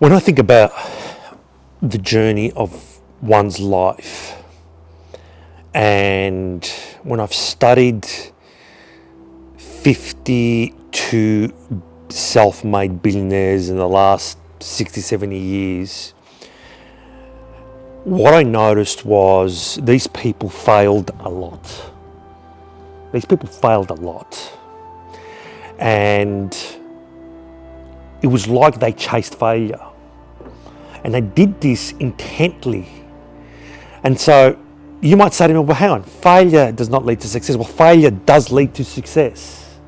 When I think about the journey of one's life, and when I've studied 52 self-made billionaires in the last 60, 70 years, what I noticed was these people failed a lot. These people failed a lot. And it was like they chased failure. And they did this intently. And so you might say to me, well, hang on, failure does not lead to success. Well, failure does lead to success.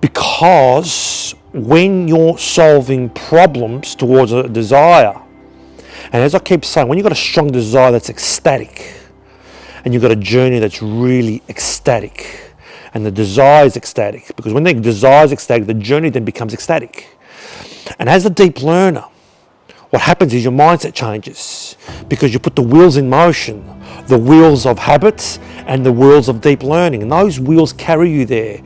Because when you're solving problems towards a desire, and as I keep saying, when you've got a strong desire that's ecstatic, and you've got a journey that's really ecstatic, and the desire is ecstatic, because when the desire is ecstatic, the journey then becomes ecstatic. And as a deep learner, what happens is your mindset changes because you put the wheels in motion, the wheels of habits and the wheels of deep learning. And those wheels carry you there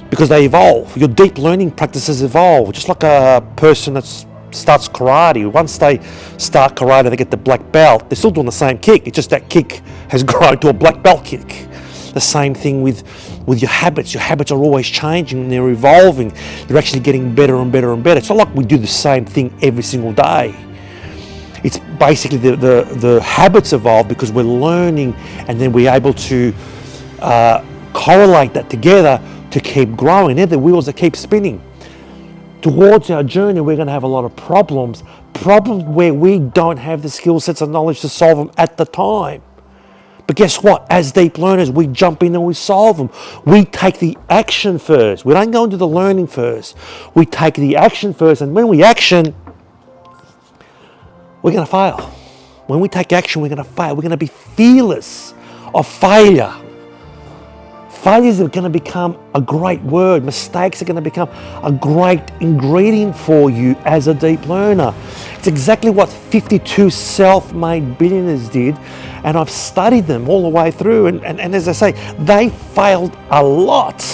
because they evolve. Your deep learning practices evolve, just like a person that starts karate. Once they start karate, they get the black belt. They're still doing the same kick. It's just that kick has grown to a black belt kick. The same thing with your habits. Your habits are always changing and they're evolving. They're actually getting better and better and better. It's not like we do the same thing every single day. It's basically the habits evolve because we're learning, and then we're able to correlate that together to keep growing. They're the wheels that keep spinning. Towards our journey, we're going to have a lot of problems where we don't have the skill sets and knowledge to solve them at the time. But guess what? As deep learners, we jump in and we solve them. We take the action first. We don't go into the learning first. We take the action first, and when we action, we're going to fail. When we take action, we're going to fail. We're going to be fearless of failure. Failures are going to become a great word. Mistakes are going to become a great ingredient for you as a deep learner. It's exactly what 52 self-made billionaires did, and I've studied them all the way through. And as I say, they failed a lot,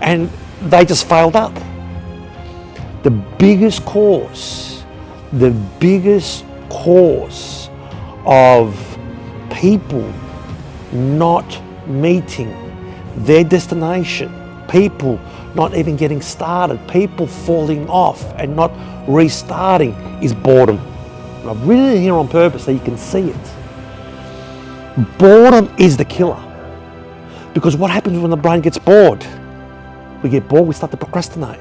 and they just failed up. The biggest cause of people not meeting their destination, people not even getting started, people falling off and not restarting, is boredom. And I've written it here on purpose so you can see it. Boredom is the killer. Because what happens when the brain gets bored? We get bored, we start to procrastinate.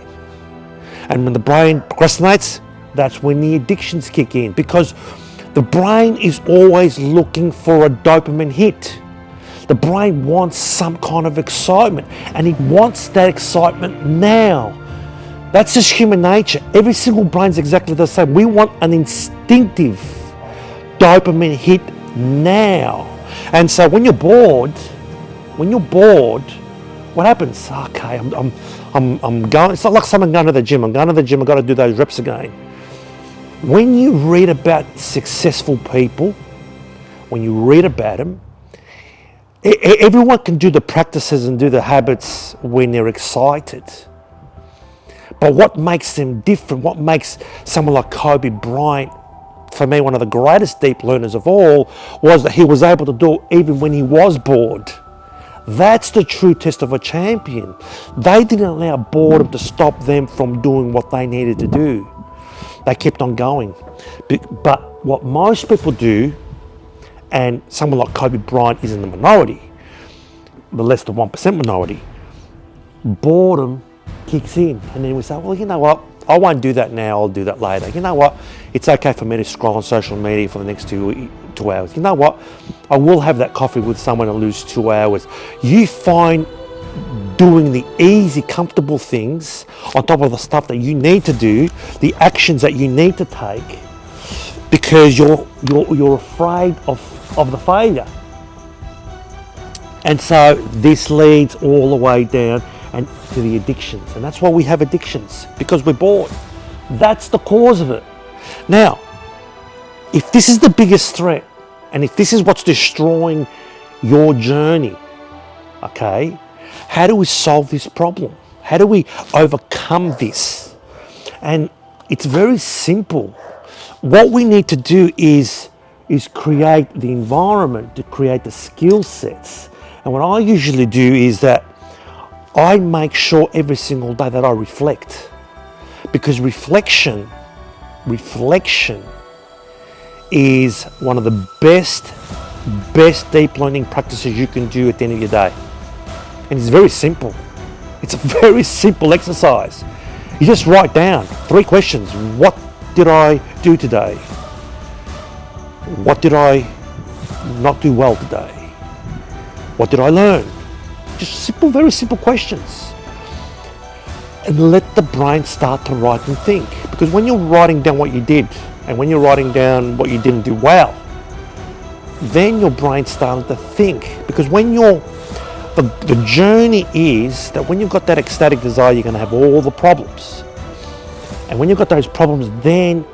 And when the brain procrastinates, that's when the addictions kick in, because the brain is always looking for a dopamine hit. The brain wants some kind of excitement, and it wants that excitement now. That's just human nature. Every single brain's exactly the same. We want an instinctive dopamine hit now. And so when you're bored, what happens? Okay, I'm going. It's not like someone going to the gym. I'm going to the gym. I've got to do those reps again. When you read about successful people, when you read about them, everyone can do the practices and do the habits when they're excited. But what makes them different, what makes someone like Kobe Bryant, for me, one of the greatest deep learners of all, was that he was able to do it even when he was bored. That's the true test of a champion. They didn't allow boredom to stop them from doing what they needed to do. They kept on going. But what most people do, and someone like Kobe Bryant is in the minority, the less than 1% minority, boredom kicks in. And then we say, well, you know what? I won't do that now, I'll do that later. You know what? It's okay for me to scroll on social media for the next 2 hours. You know what? I will have that coffee with someone and lose 2 hours. You find doing the easy, comfortable things on top of the stuff that you need to do, the actions that you need to take, because you're afraid of the failure. And so this leads all the way down and to the addictions. And that's why we have addictions, because we're bored. That's the cause of it. Now, if this is the biggest threat, and if this is what's destroying your journey, okay, how do we solve this problem? How do we overcome this? And it's very simple. what we need to do is create the environment to create the skill sets. And what I usually do is that I make sure every single day that I reflect, because reflection is one of the best deep learning practices you can do at the end of your day. And it's very simple. It's a very simple exercise. You just write down 3 questions. What did I do today? What did I not do well today? What did I learn? Just simple, very simple questions. And let the brain start to write and think. Because when you're writing down what you did, and when you're writing down what you didn't do well, then your brain's starting to think. Because when the journey is that when you've got that ecstatic desire, you're going to have all the problems. And when you've got those problems, then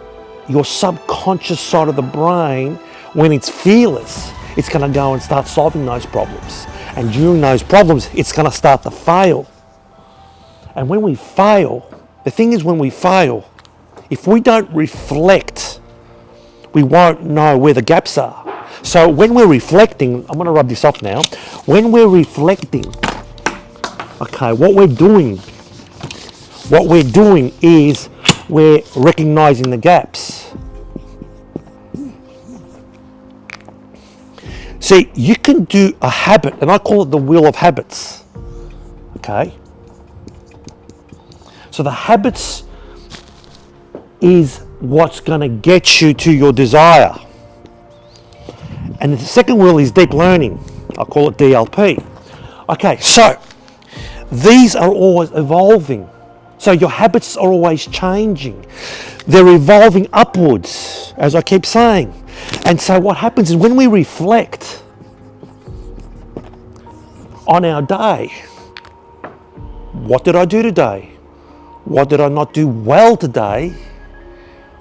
your subconscious side of the brain, when it's fearless, it's going to go and start solving those problems. And during those problems, it's going to start to fail. And when we fail, the thing is, when we fail, if we don't reflect, we won't know where the gaps are. So when we're reflecting, I'm going to rub this off now. When we're reflecting, okay, what we're doing is we're recognizing the gaps. See, you can do a habit, and I call it the wheel of habits. Okay? So the habits is what's going to get you to your desire. And the second wheel is deep learning. I call it DLP. Okay, so these are always evolving. So your habits are always changing. They're evolving upwards, as I keep saying. And so what happens is when we reflect on our day, what did I do today? What did I not do well today?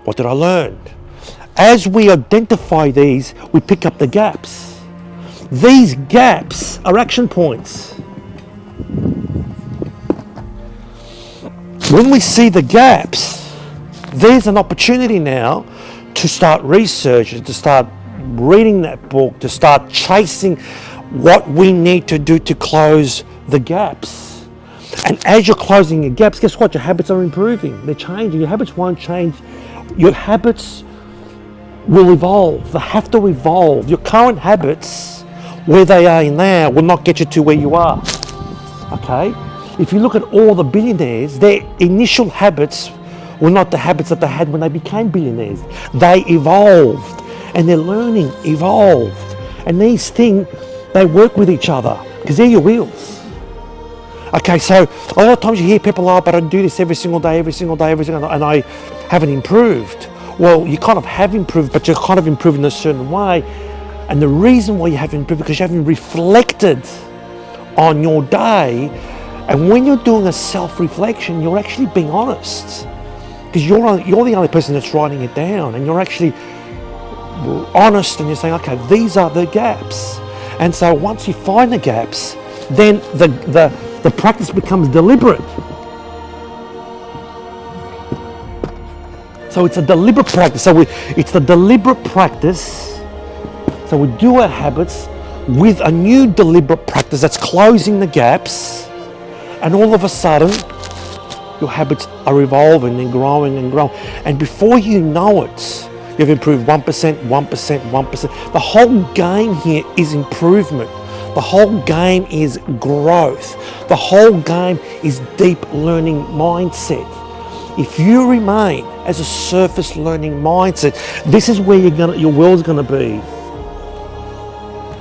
What did I learn? As we identify these, we pick up the gaps. These gaps are action points. When we see the gaps, there's an opportunity now to start researching, to start reading that book, to start chasing what we need to do to close the gaps. And as you're closing your gaps, guess what? Your habits are improving. They're changing. Your habits won't change. Your habits will evolve. They have to evolve. Your current habits, where they are in now, will not get you to where you are. Okay? If you look at all the billionaires, their initial habits were not the habits that they had when they became billionaires. They evolved, and their learning evolved. And these things, they work with each other, because they're your wheels. Okay, so a lot of times you hear people, oh, but I do this every single day, and I haven't improved. Well, you kind of have improved, but you're kind of improved in a certain way. And the reason why you haven't improved is because you haven't reflected on your day. And when you're doing a self-reflection, you're actually being honest. Because you're the only person that's writing it down, and you're actually honest, and you're saying, okay, these are the gaps. And so once you find the gaps, then the practice becomes deliberate. So it's a deliberate practice. It's the deliberate practice. So we do our habits with a new deliberate practice that's closing the gaps, and all of a sudden, your habits are evolving and growing and growing. And before you know it, you've improved 1%, 1%, 1%. The whole game here is improvement. The whole game is growth. The whole game is deep learning mindset. If you remain as a surface learning mindset, this is where your world's going to be.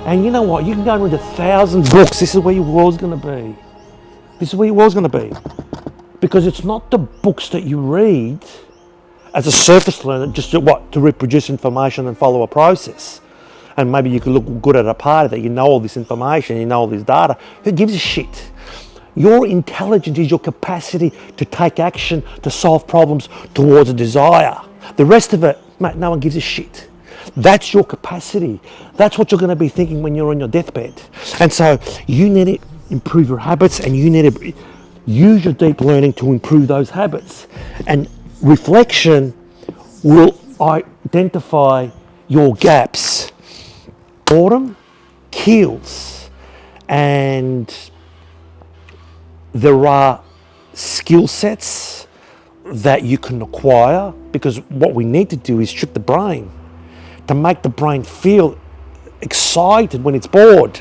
And you know what? You can go and read 1,000 books. This is where your world's going to be. This is where your world's going to be. Because it's not the books that you read as a surface learner just to reproduce information and follow a process. And maybe you could look good at a party that you know all this information, you know all this data. Who gives a shit? Your intelligence is your capacity to take action, to solve problems towards a desire. The rest of it, mate, no one gives a shit. That's your capacity. That's what you're going to be thinking when you're on your deathbed. And so you need to improve your habits, and you need to use your deep learning to improve those habits. And reflection will identify your gaps. Boredom kills, and there are skill sets that you can acquire, because what we need to do is trick the brain to make the brain feel excited when it's bored.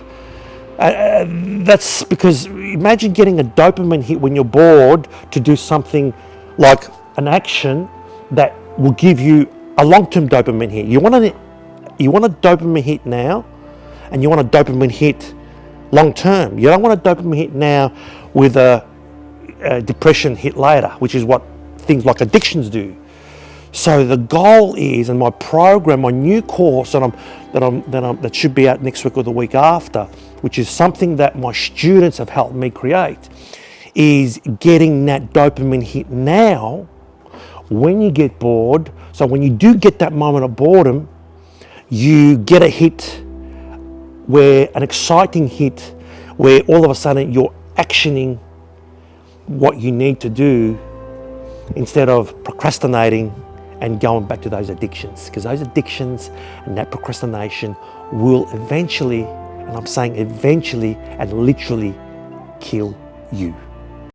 That's because imagine getting a dopamine hit when you're bored to do something like an action that will give you a long-term dopamine hit. You want a dopamine hit now, and you want a dopamine hit long-term. You don't want a dopamine hit now with a depression hit later, which is what things like addictions do. So the goal is, and my program, my new course that should be out next week or the week after, which is something that my students have helped me create, is getting that dopamine hit now when you get bored. So when you do get that moment of boredom, you get a hit where an exciting hit where all of a sudden you're actioning what you need to do instead of procrastinating and going back to those addictions, because those addictions and that procrastination will eventually, and I'm saying eventually and literally, kill you.